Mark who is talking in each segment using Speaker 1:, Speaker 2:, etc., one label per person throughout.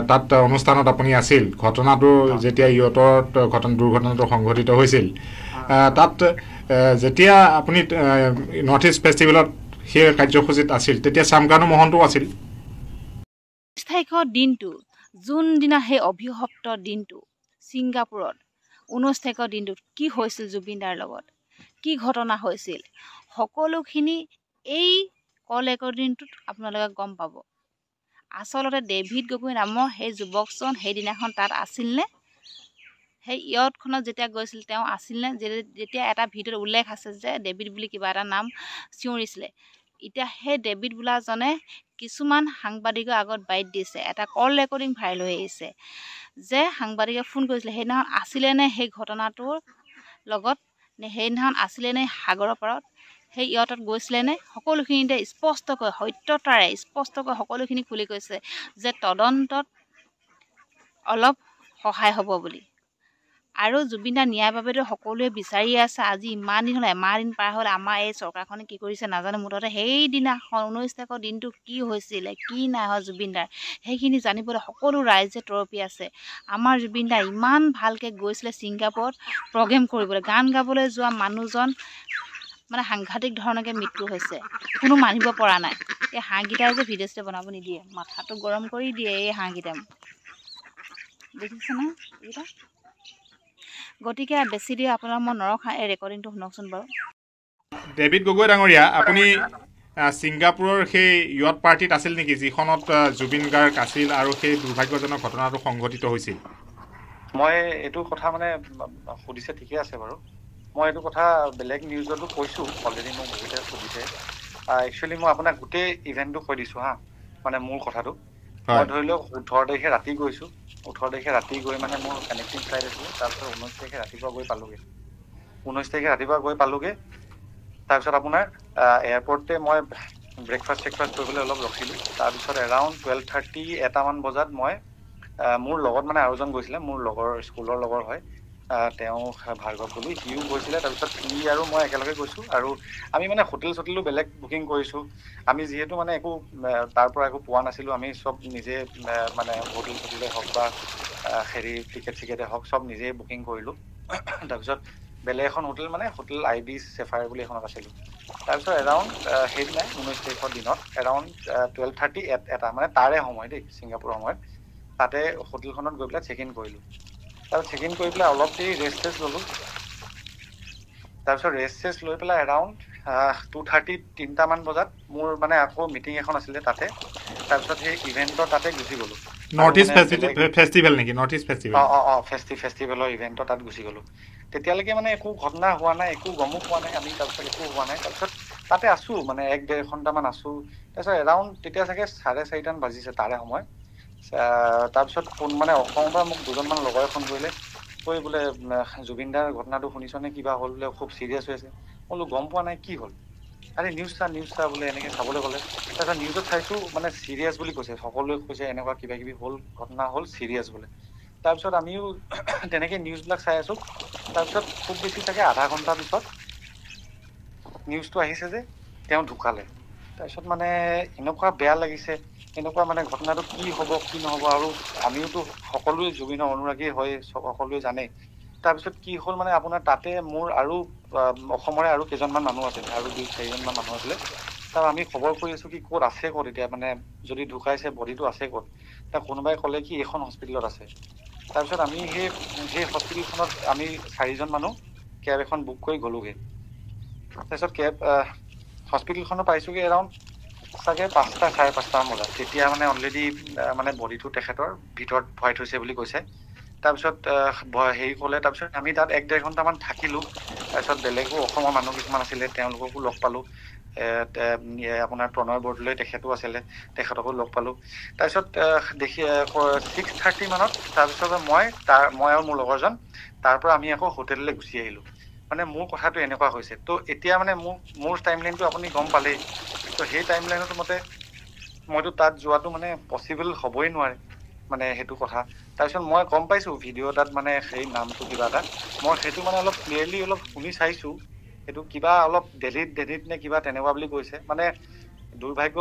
Speaker 1: তাত অনুষ্ঠানত আপুনি আছিল ঘটনাটো যেতিয়া ইয়টত দুৰ্ঘটনাটো সংঘটিত হৈছিল তাত যেতিয়া আপুনি নৰ্থ ইষ্ট ফেষ্টিভেলত সেই কাৰ্যসূচীত আছিল তেতিয়া শ্যামকানু মহন্তও আছিল
Speaker 2: তাৰিখৰ দিনটো যোনদিনা সেই অভিশপ্ত দিনটো ছিংগাপুৰত 19 তাৰিখৰ দিনটোত কি হৈছিল জুবিনদাৰ লগত কি ঘটনা হৈছিল সকলোখিনি এই কল ৰেকৰ্ডিংটোত আপোনালোকে গম পাব আচলতে ডেভিড গগৈ নামৰ সেই যুৱকজন সেইদিনাখন তাত আছিলনে সেই ইয়টখনত যেতিয়া গৈছিল তেওঁ আছিলনে যেতিয়া এটা ভিডিঅ'ত উল্লেখ আছে যে ডেভিড বুলি কিবা এটা নাম চিঞৰিছিলে এতিয়া সেই ডেভিড বোলাজনে কিছুমান সাংবাদিকৰ আগত বাইট দিছে এটা কল ৰেকৰ্ডিং ভাইৰেল হৈ আহিছে যে সাংবাদিকে ফোন কৰিছিলে সেইদিনাখন আছিলে নে সেই ঘটনাটোৰ লগত নে সেইদিনাখন আছিলে নে সাগৰৰ পাৰত সেই ইয়টত গৈছিলে নে সকলোখিনিতে স্পষ্টকৈ সত্যতাৰে স্পষ্টকৈ সকলোখিনি খুলি কৈছে যে তদন্তত অলপ সহায় হ'ব বুলি আৰু জুবিনদাৰ ন্যায়ৰ বাবেতো সকলোৱে বিচাৰি আছে আজি ইমান দিন হ'ল এমাহ দিন পাৰ হ'ল আমাৰ এই চৰকাৰখনে কি কৰিছে নাজানো মুঠতে সেইদিনাখন 19 তাৰিখৰ দিনটো কি হৈছিলে কি নাই হোৱা জুবিনদাৰ সেইখিনি জানিবলৈ সকলো ৰাইজে তৰপি আছে আমাৰ জুবিনদাৰ ইমান ভালকৈ গৈছিলে ছিংগাপুৰত প্ৰগ্ৰেম কৰিবলৈ গান গাবলৈ যোৱা মানুহজন মানে সাংঘাতিক ধৰণকে মৃত্যু হৈছে কোনো মানিব পৰা নাই এই হাঁহকেইটাই যে ভিডিঅ'টো বনাব নিদিয়ে মাথাটো গৰম কৰি দিয়ে এই হাঁহকেইটা দেখিছে না এইকেইটা গতিকে বেছি দিয়ে আপোনাৰ মই নৰখা এই ৰেকৰ্ডিংটো শুনকচোন বাৰু
Speaker 1: ডেভিড গগৈ ডাঙৰীয়া আপুনি ছিংগাপুৰৰ সেই ইয়ট পাৰ্টিত আছিল নেকি যিখনত জুবিন গাৰ্গ আছিল আৰু সেই দুৰ্ভাগ্যজনক ঘটনাটো সংঘটিত হৈছিল
Speaker 3: মই এইটো কথা মানে সুধিছে ঠিকে আছে বাৰু মই এইটো কথা বেলেগ নিউজতো কৈছোঁ অলৰেডি মোক বহুতে সুধিছে একচুৱেলি মই আপোনাক গোটেই ইভেণ্টটো কৈ দিছোঁ হা মানে মোৰ কথাটো মই ধৰি লওক 18 তাৰিখে ৰাতি গৈছোঁ 18 তাৰিখে ৰাতি গৈ মানে মোৰ কানেক্টিং ফ্লাইট আছিলে তাৰপিছত 19 তাৰিখে ৰাতিপুৱা গৈ পালোগৈ 19 তাৰিখে ৰাতিপুৱা গৈ পালোগৈ তাৰপিছত আপোনাৰ এয়াৰপৰ্টতে মই ব্ৰেকফাষ্ট কৰিবলৈ অলপ ৰখিলোঁ তাৰপিছত এৰাউণ্ড 12:30 এটামান বজাত মই মোৰ লগত মানে আৰু এজন গৈছিলে মোৰ লগৰ স্কুলৰ লগৰ হয় তেওঁ ভাৰ্গৱ বুলি সিও গৈছিলে তাৰপিছত সি আৰু মই একেলগে গৈছোঁ আৰু আমি মানে হোটেলো বেলেগ বুকিং কৰিছোঁ আমি যিহেতু মানে একো তাৰ পৰা একো পোৱা নাছিলোঁ আমি চব নিজে মানে হোটেলে হওক বা হেৰি টিকেটে হওক চব নিজেই বুকিং কৰিলোঁ তাৰপিছত বেলেগ এখন হোটেল মানে হোটেল IB চেফাৰ বুলি এখনত আছিলোঁ তাৰপিছত এৰাউণ্ড সেইদিনাই 19 তাৰিখৰ দিনত এৰাউণ্ড 12:30 এটা মানে তাৰে সময় দেই ছিংগাপুৰৰ সময়ত তাতে হোটেলখনত গৈ পেলাই চেক ইন কৰিলোঁ তাৰপিছত চেক ইন কৰি পেলাই অলপ দেৰি ৰেষ্ট ল'লোঁ তাৰপিছত ৰেষ্ট লৈ পেলাই এৰাউণ্ড 2:30 3টামান বজাত মোৰ মানে আকৌ মিটিং এখন আছিলে তাতে তাৰপিছত সেই ইভেণ্টৰ তাতে গুচি গ'লোঁ
Speaker 1: নৰ্থ ইষ্ট ফেষ্টিভেল নেকি নৰ্থ ইষ্ট ফেষ্টিভেল
Speaker 3: ফেষ্টিভেলৰ ইভেণ্টৰ তাত গুচি গ'লোঁ তেতিয়ালৈকে মানে একো ঘটনা হোৱা নাই একো গমো পোৱা নাই আমি তাৰপিছত একো হোৱা নাই তাৰপিছত তাতে আছোঁ মানে 1-1.5 ঘণ্টামান আছোঁ তাৰপিছত এৰাউণ্ড তেতিয়া চাগে 4:30 বাজিছে তাৰে সময় তাৰপিছত ফোন মানে অসমৰ পৰা মোক দুজনমান লগৰে ফোন কৰিলে কৈ বোলে জুবিনদাৰ ঘটনাটো শুনিছনে কিবা হ'ল বোলে খুব চিৰিয়াছ হৈ আছে বোলো গম পোৱা নাই কি হ'ল আৰে নিউজ চা বোলে এনেকৈ চাবলৈ ক'লে তাৰপিছত নিউজত চাইছোঁ মানে চিৰিয়াছ বুলি কৈছে সকলোৱে কৈছে এনেকুৱা কিবা কিবি হ'ল ঘটনা হ'ল চিৰিয়াছ বোলে তাৰপিছত আমিও তেনেকৈ নিউজবিলাক চাই আছোঁ তাৰপিছত খুব বেছি চাগে আধা ঘণ্টাৰ পিছত নিউজটো আহিছে যে তেওঁ ঢুকালে তাৰপিছত মানে এনেকুৱা বেয়া লাগিছে এনেকুৱা মানে ঘটনাটো কি হ'ব কি নহ'ব আৰু আমিওতো সকলোৱে জুবিনৰ অনুৰাগী হয় সকলোৱে জানে তাৰপিছত কি হ'ল মানে আপোনাৰ তাতে মোৰ আৰু অসমৰে আৰু কেইজনমান মানুহ আছিলে আৰু 2-4জনমান মানুহ আছিলে তাৰ আমি খবৰ কৰি আছোঁ কি ক'ত আছে ক'ত এতিয়া মানে যদি ঢুকাইছে বডিটো আছে ক'ত তাৰ কোনোবাই ক'লে কি এইখন হস্পিটেলত আছে তাৰপিছত আমি সেই হস্পিটেলখনত আমি 4জন মানুহ কেব এখন বুক কৰি গ'লোগৈ তাৰপিছত কেব হস্পিটেলখনত পাইছোঁগৈ এৰাউণ্ড চাগে 5টা 5:30 বজাত তেতিয়া মানে অলৰেডি মানে বডিটো তেখেতৰ ভিতৰত ভৰাই থৈছে বুলি কৈছে তাৰপিছত হেৰি ক'লে তাৰপিছত আমি তাত 1-1.5 ঘণ্টামান থাকিলোঁ তাৰপিছত বেলেগো অসমৰ মানুহ কিছুমান আছিলে তেওঁলোককো লগ পালোঁ আপোনাৰ প্ৰণয় বৰদলৈ তেখেতো আছিলে তেখেতকো লগ পালোঁ তাৰপিছত দেখি 6:30 মানত তাৰপিছত মই আৰু মোৰ লগৰজন তাৰ পৰা আমি আকৌ হোটেললৈ গুচি আহিলোঁ মানে মোৰ কথাটো এনেকুৱা হৈছে তো এতিয়া মানে মোৰ টাইমলাইনটো আপুনি গম পালেই তো সেই টাইমলাইনৰ মতে মইতো তাত যোৱাটো মানে পচিবল হ'বই নোৱাৰে মানে সেইটো কথা তাৰপিছত মই গম পাইছোঁ ভিডিঅ' তাত মানে সেই নামটো কিবা এটা মই সেইটো মানে অলপ ক্লিয়াৰলি অলপ শুনি চাইছোঁ সেইটো কিবা অলপ ডেলিট নে কিবা তেনেকুৱা বুলি কৈছে মানে দুৰ্ভাগ্য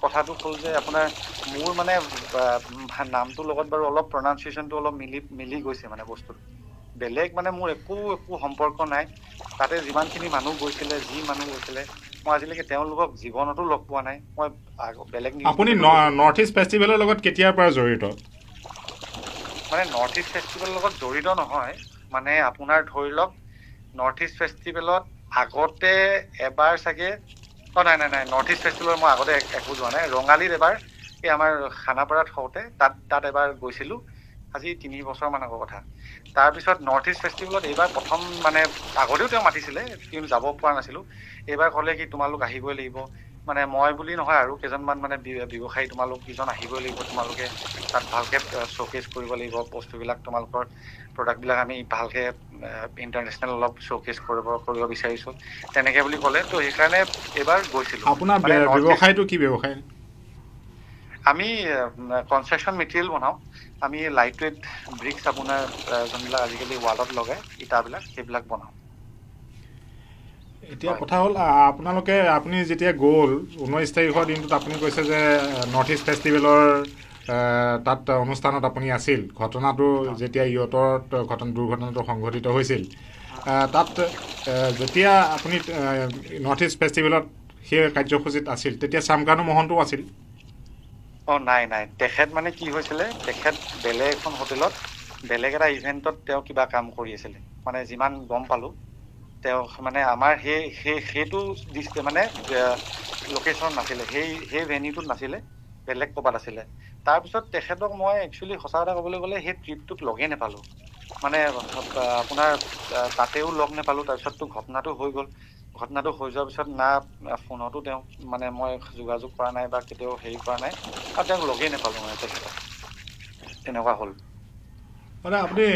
Speaker 3: কথাটো হ'ল যে আপোনাৰ মোৰ মানে নামটোৰ লগত বাৰু অলপ প্ৰনাউন্সিয়েশ্যনটো অলপ মিলি গৈছে মানে বস্তুটো বেলেগ মানে মোৰ একো সম্পৰ্ক নাই তাতে যিমানখিনি মানুহ গৈছিলে যি মানুহ গৈছিলে মই আজিলৈকে তেওঁলোকক জীৱনতো লগ পোৱা নাই মই বেলেগ
Speaker 1: আপুনি নৰ্থ ইষ্ট ফেষ্টিভেলৰ লগত কেতিয়াৰ পৰা জড়িত
Speaker 3: মানে নৰ্থ ইষ্ট ফেষ্টিভেলৰ লগত জড়িত নহয় মানে আপোনাৰ ধৰি লওক নৰ্থ ইষ্ট ফেষ্টিভেলত আগতে এবাৰ চাগে নাই নৰ্থ ইষ্ট ফেষ্টিভেল মই আগতে একো যোৱা নাই ৰঙালীত এবাৰ এই আমাৰ খানাপাৰাত হওঁতে তাত এবাৰ গৈছিলোঁ আজি 3 বছৰমান আগৰ কথা তাৰপিছত নৰ্থ ইষ্ট ফেষ্টিভেলত এইবাৰ প্ৰথম মানে আগতেও তেওঁ মাতিছিলে কিন্তু যাব পৰা নাছিলোঁ এইবাৰ ক'লে কি তোমালোক আহিবই লাগিব মানে মই বুলি নহয় আৰু কেইজনমান মানে ব্যৱসায়ী তোমালোক কেইজন আহিবই লাগিব তোমালোকে তাত ভালকৈ শ্ব'কেছ কৰিব লাগিব বস্তুবিলাক তোমালোকৰ প্ৰডাক্টবিলাক আমি ভালকৈ ইণ্টাৰনেশ্যনেল অলপ শ্ব'কেছ কৰিব বিচাৰিছোঁ তেনেকৈ বুলি ক'লে তো সেইকাৰণে এইবাৰ গৈছিলোঁ
Speaker 1: আপোনাৰ ব্যৱসায়টো কি ব্যৱসায়
Speaker 3: আমি কনষ্ট্ৰাকশ্যন মেটেৰিয়েল বনাওঁ আমি লাইট ৱেইট ব্ৰিক্স আপোনাৰ যোনবিলাক আজিকালি ৱালত লগাই ইটাবিলাক সেইবিলাক বনাওঁ
Speaker 1: এতিয়া কথা হ'ল আপুনি যেতিয়া গ'ল 19 তাৰিখৰ দিনটোত আপুনি কৈছে যে নৰ্থ ইষ্ট ফেষ্টিভেলৰ তাত অনুষ্ঠানত আপুনি আছিল ঘটনাটো যেতিয়া দুৰ্ঘটনাটো সংঘটিত হৈছিল তাত যেতিয়া আপুনি নৰ্থ ইষ্ট ফেষ্টিভেলত সেই কাৰ্যসূচীত আছিল তেতিয়া শ্যামকানু মহন্তও আছিল
Speaker 3: নাই তেখেত মানে কি হৈছিলে তেখেত বেলেগ এখন হোটেলত বেলেগ এটা ইভেণ্টত তেওঁ কিবা কাম কৰি আছিলে মানে যিমান গম পালোঁ তেওঁ মানে আমাৰ সেইটো মানে লোকেশ্যন নাছিলে সেই ভেনিউটোত নাছিলে বেলেগ ক'ৰবাত আছিলে তাৰপিছত তেখেতক মই একচুৱেলি সঁচা কথা ক'বলৈ গ'লে সেই ট্ৰিপটোত লগেই নাপালোঁ মানে আপোনাৰ তাতেও লগ নাপালোঁ তাৰপিছততো ঘটনাটো হৈ গ'ল ঘটনাটো হৈ যোৱাৰ পিছত না ফোনতো তেওঁক মানে মই যোগাযোগ কৰা নাই বা কেতিয়াও হেৰি কৰা নাই আৰু তেওঁক লগেই নাপালোঁ মানে তেখেতক তেনেকুৱা হ'ল
Speaker 1: মানে আপুনি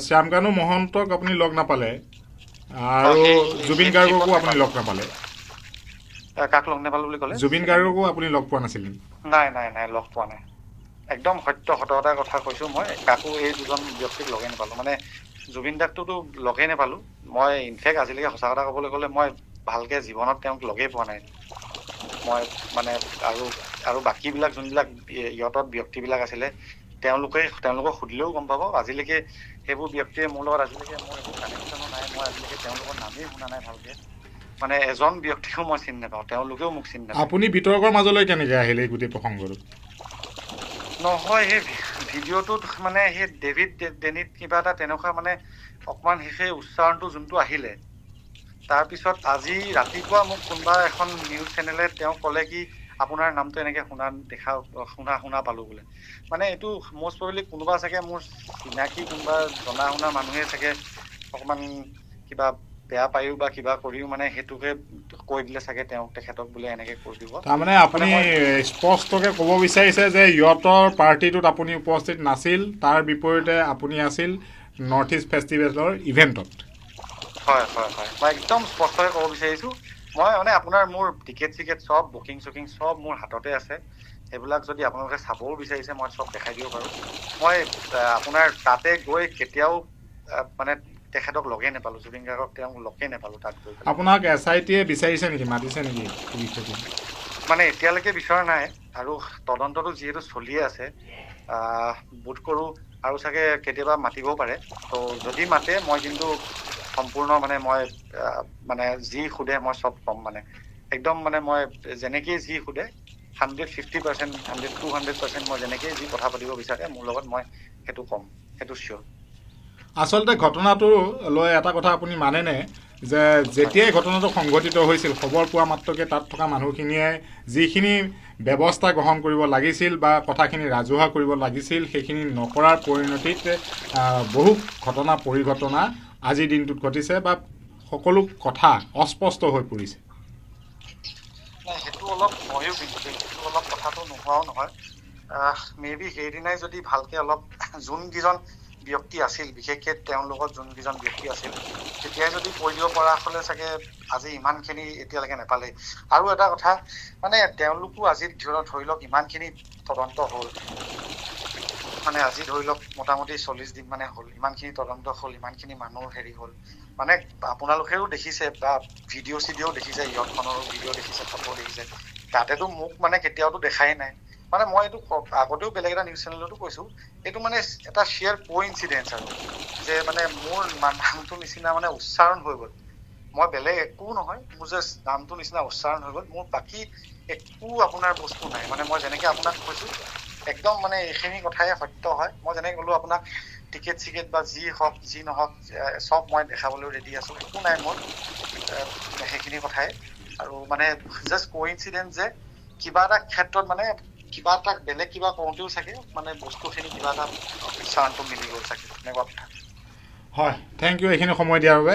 Speaker 1: শ্যামকানু মহন্তক আপুনি লগ নাপালে আৰু জুবিন গাৰ্গকো আপুনি লগ নাপালে
Speaker 3: কাক লগ নাপালোঁ বুলি ক'লে
Speaker 1: জুবিন গাৰ্গকো আপুনি লগ পোৱা নাছিল
Speaker 3: নাই লগ পোৱা নাই একদম সত্যতাৰ কথা কৈছোঁ মই কাকো এই দুজন ব্যক্তিক লগেই নাপালোঁ মানে জুবিন দাকটোতো লগেই নাপালোঁ মই ইনফেক্ট আজিলৈকে সঁচা কথা ক'বলৈ গ'লে মই ভালকৈ জীৱনত তেওঁক লগেই পোৱা নাই মই মানে আৰু বাকীবিলাক যোনবিলাক ইহঁতৰ ব্যক্তিবিলাক আছিলে তেওঁলোকক সুধিলেও গম পাব আজিলৈকে সেইবোৰ ব্যক্তিয়ে মোৰ লগত আজিলৈকে মোৰ একো কানেকশ্যনো নাই মই আজিলৈকে তেওঁলোকৰ নামেই শুনা নাই ভালকৈ মানে এজন ব্যক্তিও মই চিনি নাপাওঁ তেওঁলোকেও মোক চিনি নাপাওঁ
Speaker 1: আপুনি বিতৰ্কৰ মাজলৈ কেনেকৈ আহিলে এই গোটেই প্ৰসংগটো
Speaker 3: নহয় সেই ভিডিঅ'টোত মানে সেই ডেভিড ডেনিত কিবা এটা তেনেকুৱা মানে অকণমান সেই উচ্চাৰণটো যোনটো আহিলে তাৰপিছত আজি ৰাতিপুৱা মোক কোনোবা এখন নিউজ চেনেলে তেওঁ ক'লে কি আপোনাৰ নামটো এনেকৈ শুনা পালোঁ বোলে মানে এইটো মষ্ট প্ৰবেবলি কোনোবা চাগে মোৰ চিনাকি কোনোবা জনা শুনা মানুহে চাগে অকণমান কিবা বেয়া পায়ো বা কিবা কৰিও মানে সেইটোকে কৈ দিলে চাগে তেখেতক বোলে এনেকৈ কৈ দিব
Speaker 1: তাৰমানে আপুনি স্পষ্টকৈ ক'ব বিচাৰিছে যে ইহঁতৰ পাৰ্টিটোত আপুনি উপস্থিত নাছিল তাৰ বিপৰীতে আপুনি আছিল নৰ্থ ইষ্ট ফেষ্টিভেলৰ ইভেণ্টত
Speaker 3: হয় মই একদম স্পষ্টকৈ ক'ব বিচাৰিছোঁ মই মানে আপোনাৰ মোৰ টিকেট চব বুকিং চব মোৰ হাততে আছে সেইবিলাক যদি আপোনালোকে চাবও বিচাৰিছে মই চব দেখাই দিব পাৰোঁ মই আপোনাৰ তাতে গৈ কেতিয়াও মানে তেখেতক লগেই নাপালোঁ জুবিন গাৰ্গক তেওঁক লগেই নাপালোঁ তাত গৈ
Speaker 1: আপোনাক SIT-য়ে বিচাৰিছে নেকি মাতিছে নেকি
Speaker 3: মানে এতিয়ালৈকে বিচৰা নাই আৰু তদন্তটো যিহেতু চলিয়ে আছে বোধ কৰোঁ আৰু চাগে কেতিয়াবা মাতিবও পাৰে তো যদি মাতে মই কিন্তু সম্পূৰ্ণ মানে মই মানে যি সোধে মই চব ক'ম মানে একদম মানে মই যেনেকেই যি সোধে 150%, 200% মই যেনেকেই যি কথা পাতিব বিচাৰে মোৰ লগত মই সেইটো ক'ম সেইটো চিয়'ৰ
Speaker 1: আচলতে ঘটনাটো লৈ এটা কথা আপুনি মানেনে যে যেতিয়াই ঘটনাটো সংঘটিত হৈছিল খবৰ পোৱা মাত্ৰকে তাত থকা মানুহখিনিয়ে যিখিনি ব্যৱস্থা গ্ৰহণ কৰিব লাগিছিল বা কথাখিনি ৰাজহুৱা কৰিব লাগিছিল সেইখিনি নকৰাৰ পৰিণতিত বহু পৰিঘটনা আজিৰ দিনটোত ঘটিছে বা সকলো কথা অস্পষ্ট হৈ পৰিছে
Speaker 3: সেইটো অলপ ময়ো কিন্তু অলপ কথাটো নোহোৱাও নহয় মেবি সেইদিনাই যদি ভালকৈ অলপ যোনকেইজন ব্যক্তি আছিল বিশেষকৈ তেওঁলোকৰ যোনকেইজন ব্যক্তি আছিল তেতিয়াই যদি কৈ দিব পৰা হ'লে চাগে আজি ইমানখিনি এতিয়ালৈকে নাপালেই আৰু এটা কথা মানে তেওঁলোকো আজিৰ ধৰি লওক ইমানখিনি তদন্ত হ'ল মানে আজি ধৰি লওক মোটামুটি 40 দিন মানে হ'ল, ইমানখিনি তদন্ত হ'ল, ইমানখিনি মানুহ হেৰি হ'ল, মানে আপোনালোকেও দেখিছে বা ভিডিঅ' দেখিছে, ইয়তখনৰো ভিডিঅ' দেখিছে, ফটো দেখিছে, তাতেতো মোক মানে কেতিয়াওতো দেখাই নাই। মানে মই এইটো আগতেও বেলেগ এটা নিউজ চেনেলতো কৈছোঁ, এইটো মানে এটা শ্বেয়াৰ কোইনচিডেঞ্চ আৰু যে মানে মোৰ নামটো নিচিনা মানে উচ্চাৰণ হৈ গ'ল। মই বেলেগ একো নহয়, মোৰ জাষ্ট নামটো নিচিনা উচ্চাৰণ হৈ গ'ল, মোৰ বাকী একো আপোনাৰ বস্তু নাই। মানে মই যেনেকৈ আপোনাক কৈছোঁ একদম মানে এইখিনি কথাই সত্য হয়। মই যেনেকৈ ক'লোঁ আপোনাক টিকেট চিকেট বা যি হওক যি নহওক চব মই দেখাবলৈ ৰেডি আছোঁ, একো নাই মোৰ সেইখিনি কথাই। আৰু মানে জাষ্ট কোইনচিডেঞ্চ যে কিবা এটা ক্ষেত্ৰত মানে কিবা এটা বেলেগ কিবা কৰোঁতেও চাগে মানে বস্তুখিনি কিবা এটা উচ্চাৰণটো মিলি গ'ল চাগে, এনেকুৱা কথা।
Speaker 1: হয়, থেংক ইউ এইখিনি সময় দিয়াৰ বাবে।